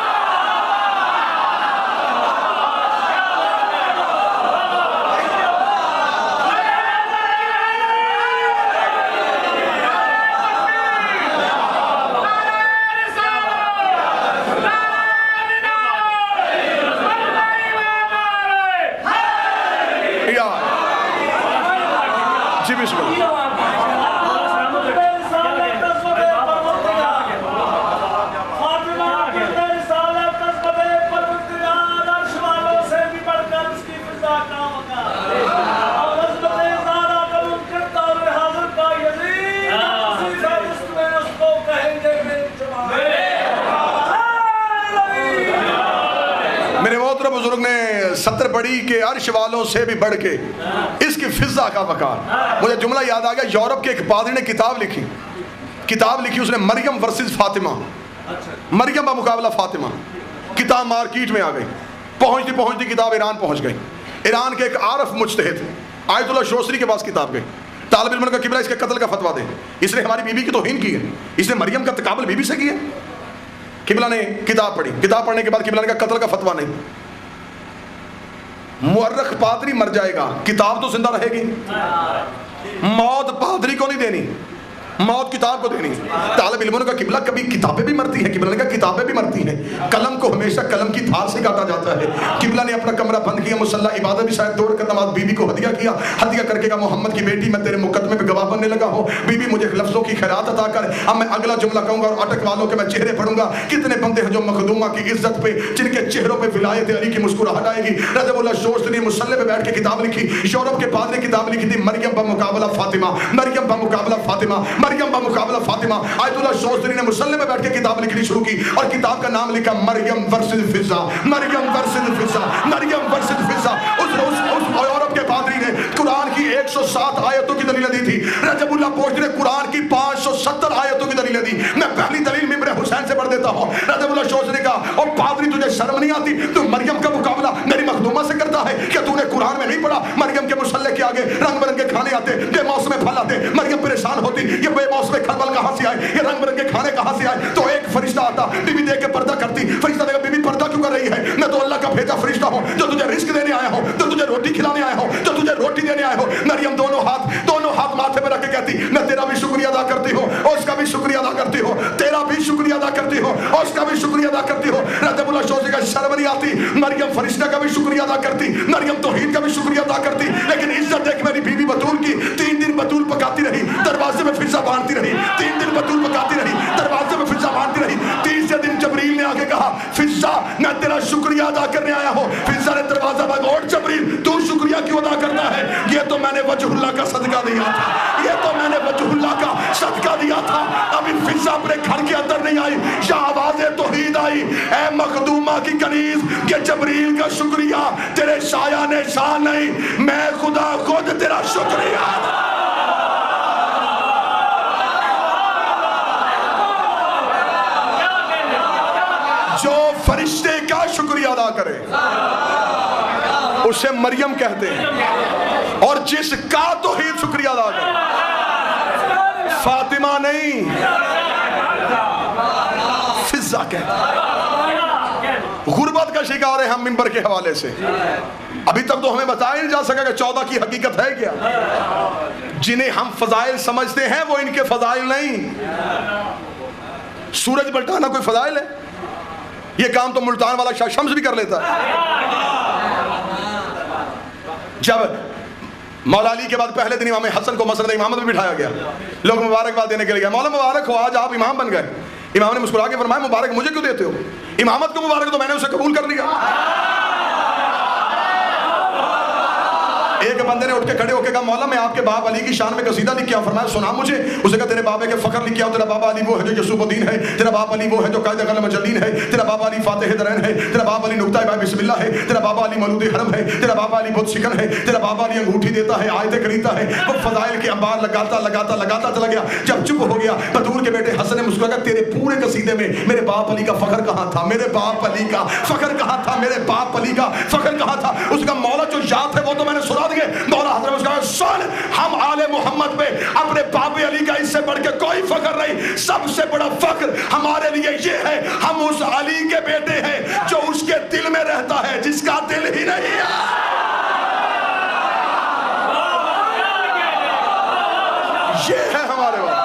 جی بسم اللہ. میرے محترم بزرگ نے سطر پڑھی کہ عرش والوں سے بھی بڑھ کے اس کی فضا کا وقار. مجھے جملہ یاد آ گیا, یورپ کے ایک پادری نے کتاب لکھی اس نے, مریم ورسز فاطمہ, مریم بمقابلہ فاطمہ. کتاب مارکیٹ میں آ گئی, پہنچتی کتاب ایران پہنچ گئی. ایران کے ایک عارف مجتہد آیت اللہ شوستری کے پاس کتاب گئی. طالب علم کا قبلہ اس کے قتل کا فتویٰ دے, اس نے ہماری بیوی کی توہین کی ہے, اس نے مریم کا تقابل بیوی سے کیا. قبلہ نے کتاب پڑھی, کتاب پڑھنے کے بعد قبلہ نے کہا قتل کا فتویٰ نہیں, مورخ پادری مر جائے گا, کتاب تو زندہ رہے گی. موت پادری کو نہیں دینی, موت کتاب کو دینی. طالب علموں کا قبلہ کبھی کتابیں بھی مرتی ہیں, قبلہ نے کہا کتابیں بھی مرتی ہیں, قلم کو ہمیشہ قلم کی دھار سے کاٹا جاتا ہے. قبلہ نے اپنا کمرہ بند کیا, مصلی عبادت بھی شاید توڑ کر نماز بیوی کو ہدیہ کیا, ہدیہ کر کے کہا محمد کی بیٹی میں تیرے مقدمے پہ گواہ بننے لگا ہوں, بیوی مجھے لفظوں کی خیرات عطا کر. اب میں اگلا جملہ کہوں گا اور اٹک والوں کے میں چہرے پڑھوں گا. کتنے بندے ہیں جو مخدومہ کی عزت پہ, جن کے چہروں پہ ولایت علی کی مسکراہٹ آئے گی. رضب اللہ شوستری نے مصلی پہ بیٹھ کے کتاب لکھی, یورپ کے پادری نے کتاب لکھی تھی, مریم بمقابلہ فاطمہ, مریم بمقابلہ فاطمہ, مریم بمقابلہ فاطمہ. آیت اللہ شوستری نے مصلی میں بیٹھ کے کتاب لکھنی شروع کی اور کتاب کا نام لکھا مریم ورسز فضا, مریم ورسز فضا, مریم ورسز فضا. اس یورپ کے پادری نے قرآن کی 107 آیتوں کی دلیل دی تھی. رجب اللہ پوچھ نے قرآن کی 570 آیتوں کی دلیل دی. میں پہلی دلیل ممبر حسین سے پڑھ دیتا ہوں. رجب اللہ شوستری نے کہا اور پادری تجھے شرم نہیں آتی, تو مریم کا مقابلہ میری مخدومہ سے کرتا ہے کیا تو نے قرآن میں نہیں پڑھا؟ مریم کے مصلی کے آگے رنگ برنگے کھانے آتے, بے موسم پھل آتے, مریم پریشان ہوتی, یہ بے موسم کھل کہاں سے آئے, یہ رنگ برنگے کھانے کہاں سے آئے؟ تو ایک فرشتہ آتا, بیوی دیکھ کے پردہ کرتی, فرشتہ دیکھ بیوی پردہ کیوں کر رہی ہے؟ میں تو اللہ کا بھیجا فرشتہ ہوں جو تجھے رزق دینے آیا ہوں, جو تجھے روٹی کھلانے آیا ہوں, جو تجھے روٹی دینے آیا ہوں. مریم دونوں ہاتھ ماتھے پہ رکھ کے کہتی میں تیرا بھی شکریہ ادا کرتی ہوں اور اس کا بھی شکریہ ادا کرتی ہوں, تیرا بھی شکریہ ادا کرتی ہوں اور اس کا بھی شکریہ ادا کرتی ہوں. رضب اللہ شوستری کا شرم نہیں آتی, مریم فرشتہ کا بھی شکریہ ادا کرتی, مریم توحید کا بھی شکریہ ادا کرتی, لیکن عزت دیکھ میری بیوی بطول کی. 3 دن بطول پکاتی رہی, دروازے میں فضا باندھتی رہی, 3 دن بطول پکاتی رہی, دروازے میں فضا باندھتی رہی. 30 دن جبریل نے آگے کہا فضا میں تیرا شکریہ ادا کرنے آیا ہوں. فضا نے دروازہ بند, اور جبریل تو شکریہ کیوں ادا کرتا ہے؟ یہ تو میں نے وجہ اللہ کا صدقہ دیا تھا, یہ تو میں نے وجہ اللہ کا صدقہ دیا تھا. ابھی فضا اپنے گھر کے اندر نہیں آئی, یا آواز توحید آئی, اے مخدومہ کی کنیز کہ جبریل کا شکریہ تیرے شایان شان نہیں, میں خدا خود تیرا شکریہ. جو فرشتے کا شکریہ ادا کرے اسے مریم کہتے ہیں, اور جس کا توحید شکریہ ادا کرے فاطمہ نہیں فضا کہتے ہیں. غربت کا شکار ہے ہم منبر کے حوالے سے. ابھی تک تو ہمیں بتایا نہیں جا سکا کہ 14 کی حقیقت ہے کیا. جنہیں ہم فضائل سمجھتے ہیں وہ ان کے فضائل نہیں. سورج پلٹانا کوئی فضائل ہے؟ یہ کام تو ملتان والا شاہ شمس بھی کر لیتا ہے. جب مولا علی کے بعد پہلے دن امام حسن کو مسند امامت میں بٹھایا گیا, لوگ مبارکباد دینے کے لیے گئے, مولا مبارک ہو آج آپ امام بن گئے. امام نے مسکرا کے فرمایا مبارک مجھے کیوں دیتے ہو؟ امامت کو مبارک تو میں نے اسے قبول کر لیا. ایک بندے نے اٹھ کے کھڑے ہو کے کہا مولا میں آپ کے باپ علی کی شان میں قصیدہ لکھیا. فرمایا سنا مجھے. اسے کہا تیرے بابے کے فخر لکھیا, تیرا بابا علی وہ ہے جو یوسف الدین ہے, تیرا باپ علی وہ ہے جو قائد قلم جلین ہے, تیرا بابا علی فاتح درین ہے, تیرا بابا علی نقطہ باب بسم اللہ ہے, تیرا بابا علی مولود حرم ہے, تیرا بابا علی بت شکن ہے, تیرا بابا علی انگوٹھی دیتا ہے, آیتیں خریدتا ہے. وہ فضائل کے انبار لگاتا چلا گیا. جب چپ ہو گیا بطور کے بیٹے حسن نے مسکرایا تیرے پورے قصیدے میں میرے باپ علی کا فخر کہاں تھا, میرے باپ علی کا فخر کہاں تھا, میرے باپ علی کا فخر کہاں تھا؟ اس کا مولا جو یاد ہے وہ تو میں نے سنا دیے. مولا حضرت سن ہم آل محمد پہ اپنے باب علی کا اس سے بڑھ کے کوئی فخر نہیں. سب سے بڑا فخر ہمارے لیے یہ ہے ہم اس علی کے بیٹے ہیں جو اس کے دل میں رہتا ہے, جس کا دل ہی نہیں ہے. یہ ہے ہمارے وقت.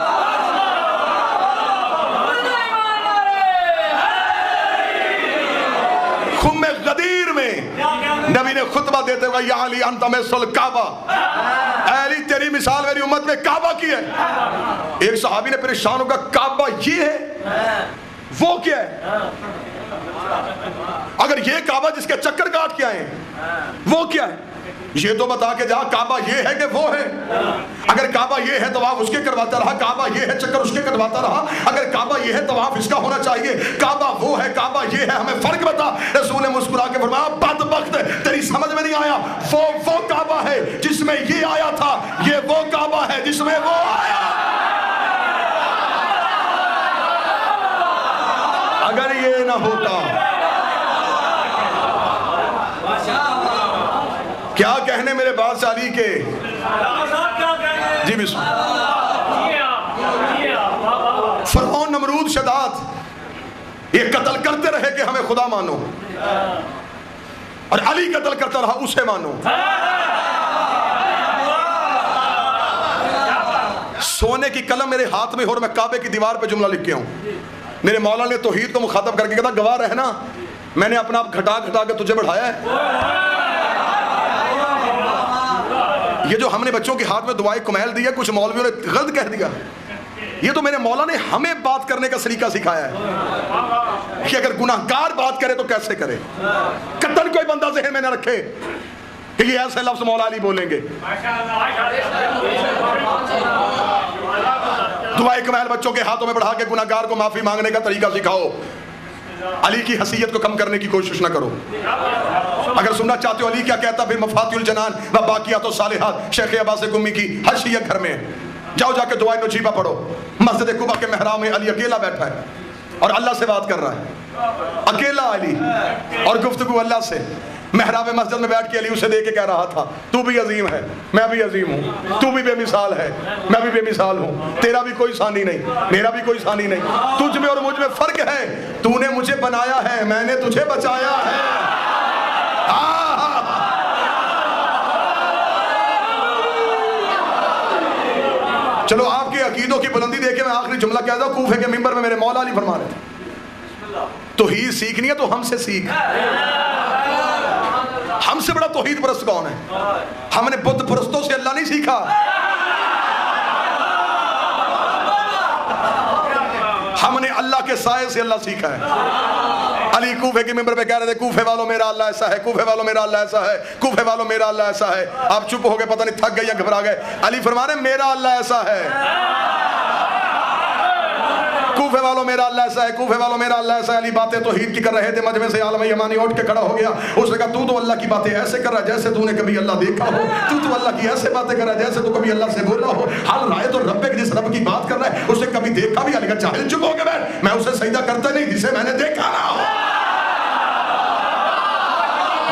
خم غدیر میں نبی نے خطبہ دیتے ہوئے یا علی انت مثل کعبہ, اے علی تیری مثال میری امت میں کعبہ کی ہے. ایک صحابی نے پریشان ہوگا کعبہ یہ ہے وہ کیا ہے؟ اگر یہ کعبہ جس کے چکر کاٹ کے آئے وہ کیا ہے؟ یہ تو بتا کے جا کعبہ یہ ہے کہ وہ ہے. اگر کعبہ یہ ہے طواف اس کے کرواتا رہا, کعبہ یہ ہے چکر اس کے کرواتا رہا. اگر کعبہ یہ ہے طواف اس کا ہونا چاہیے, کعبہ وہ ہے کعبہ یہ ہے, ہمیں فرق بتا. رسول نے مسکرا کے فرمایا بدبخت تیری سمجھ میں نہیں آیا, وہ کعبہ ہے جس میں یہ آیا تھا, یہ وہ کعبہ ہے جس میں وہ آیا. اگر یہ نہ ہوتا, کیا کہنے میرے باس علی کے. جی بسم فرعون نمرود شداد یہ قتل کرتے رہے کہ ہمیں خدا مانو, اور علی قتل کرتا رہا اسے مانو. سونے کی قلم میرے ہاتھ میں ہو اور میں کعبے کی دیوار پہ جملہ لکھ کے ہوں. میرے مولا نے توحید کو مخاطب کر کے کہا گواہ رہنا میں نے اپنا آپ گھٹا گھٹا کے تجھے بڑھایا ہے. یہ جو ہم نے بچوں کے ہاتھ میں دعائے کمیل دی ہے, کچھ مولویوں نے غلط کہہ دیا, یہ تو میرے مولا نے ہمیں بات کرنے کا سلیقہ سکھایا ہے کہ اگر گناہگار بات کرے تو کیسے کرے. قطعاً کوئی بندہ ذہن میں نہ رکھے کہ یہ ایسے لفظ مولا علی بولیں گے. دعائے کمیل بچوں کے ہاتھوں میں بڑھا کے گناہگار کو معافی مانگنے کا طریقہ سکھاؤ. علی کی حیثیت کو کم کرنے کی کوشش نہ کرو. اگر سننا چاہتے ہو علی کیا کہتا, پھر مفاتیح الجنان و باقیات الصالحات شیخ عباس گمی کی ہر شیعہ گھر میں جاؤ, جا کے دعائے نجیبہ پڑھو. مسجد قباء کے محراب میں علی اکیلا بیٹھا ہے اور اللہ سے بات کر رہا ہے, اکیلا علی, اور گفتگو اللہ سے. محراب مسجد میں بیٹھ کے علی اسے دے کے کہہ رہا تھا تو بھی عظیم ہے, میں بھی عظیم ہوں, تو بھی بے مثال ہے, میں بھی بے مثال ہوں, تیرا بھی کوئی ثانی نہیں, میرا بھی کوئی ثانی نہیں, تجھ میں اور مجھ میں فرق ہے, تو نے مجھے بنایا ہے, میں نے تجھے بچایا ہے. چلو آپ کے عقیدوں کی بلندی دیکھے میں آخری جملہ کہہ دوں. کوفے کے منبر میں میرے مولا علی فرما رہے تھے توحید سیکھنی ہے تو ہم سے سیکھ. ہم سے بڑا توحید پرست کون ہے؟ ہم نے بت پرستوں سے اللہ نہیں سیکھا, ہم نے اللہ کے سائے سے اللہ سیکھا ہے. علی کوفے کے منبر پہ کہہ رہے تھے کوفے والوں میرا اللہ ایسا ہے, کوفے والوں میرا اللہ ایسا ہے, کوفے والوں میرا اللہ ایسا ہے. آپ چپ ہو گئے, پتہ نہیں تھک گئے یا گھبرا گئے. علی فرما رہے میرا اللہ ایسا ہے, کوفے والوں میرا اللہ ایسا ہے, کوفے والوں میرا اللہ ایسا ہے. علی باتیں توحید کی کر رہے تھے, مجمع سے عالم یمانی اٹھ کے کھڑا ہو گیا. اس نے کہا تو اللہ کی باتیں ایسے کر رہا ہے جیسے تو نے کبھی اللہ دیکھا ہو, تو اللہ کی ایسے باتیں کر رہا ہے جیسے تو کبھی اللہ سے بولا ہو. حال رائے تو رب کے جس رب کی بات کر رہا ہے اسے کبھی دیکھا بھی. علی کا جاہل چپ ہو کے بیٹھ, میں اسے سجدہ کرتا نہیں جسے میں نے دیکھا نہ ہو,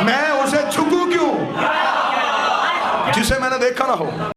میں اسے جھکوں کیوں جسے میں نے دیکھا نہ ہو.